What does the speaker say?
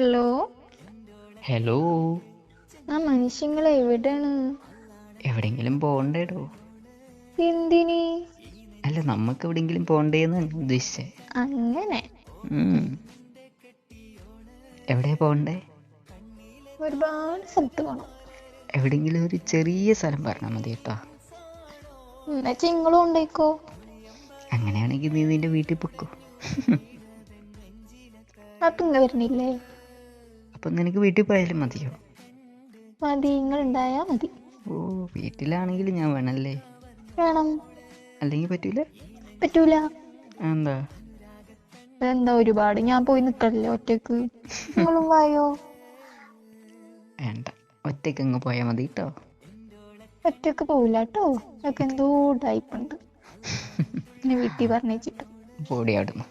Hello. Hello. ആ മനുഷ്യങ്ങൾ എവിടെയാണ്? എവിടെങ്കിലും പോണ്ടേടോ. എന്തിന്? അല്ല, നമുക്ക് എവിടെങ്കിലും പോണ്ടേന്ന് ഉദ്ദേശിച്ചേ. അങ്ങനെ എവിടെയാ പോണ്ടേ? ഒരുപാട് സ്ഥലത്ത് പോണം. എവിടെങ്കിലും ഒരു ചെറിയ സ്ഥലം പറഞ്ഞാൽ മതി കേട്ടോ. എന്നുവെച്ചാ നിങ്ങളും ഉണ്ടായിക്കോ. അങ്ങനെയാണെങ്കിൽ നീ നിന്റെ വീട്ടിൽ പൊക്കോ. അപ്പൊ ഇങ്ങ വരുന്നില്ലേ? അപ്പൊ നിനക്ക് വീട്ടിൽ പോയാലും മതിയോ? മതി, നിങ്ങൾ ഉണ്ടായാ മതി. ഓ, വീട്ടിലാണെങ്കിൽ ഞാൻ വേണല്ലേ? വേണം. അല്ലെങ്കിൽ പറ്റൂല? പറ്റൂല. എന്താ? എന്താ, ഒരുപാട് ഞാൻ പോയി നിക്കല്ലേ ഒറ്റക്ക്. നിങ്ങളും വായോ. വേണ്ട, ഒറ്റയ്ക്ക് അങ്ങ് പോയാൽ മതി കേട്ടോ. ഒറ്റക്ക് പോവില്ല കേട്ടോ. ഒക്കെ എന്തോ ടൈപ്പുണ്ട് എന്നെ വീട്ടിൽ പറഞ്ഞിട്ട്. പോടി അവിടുന്ന്.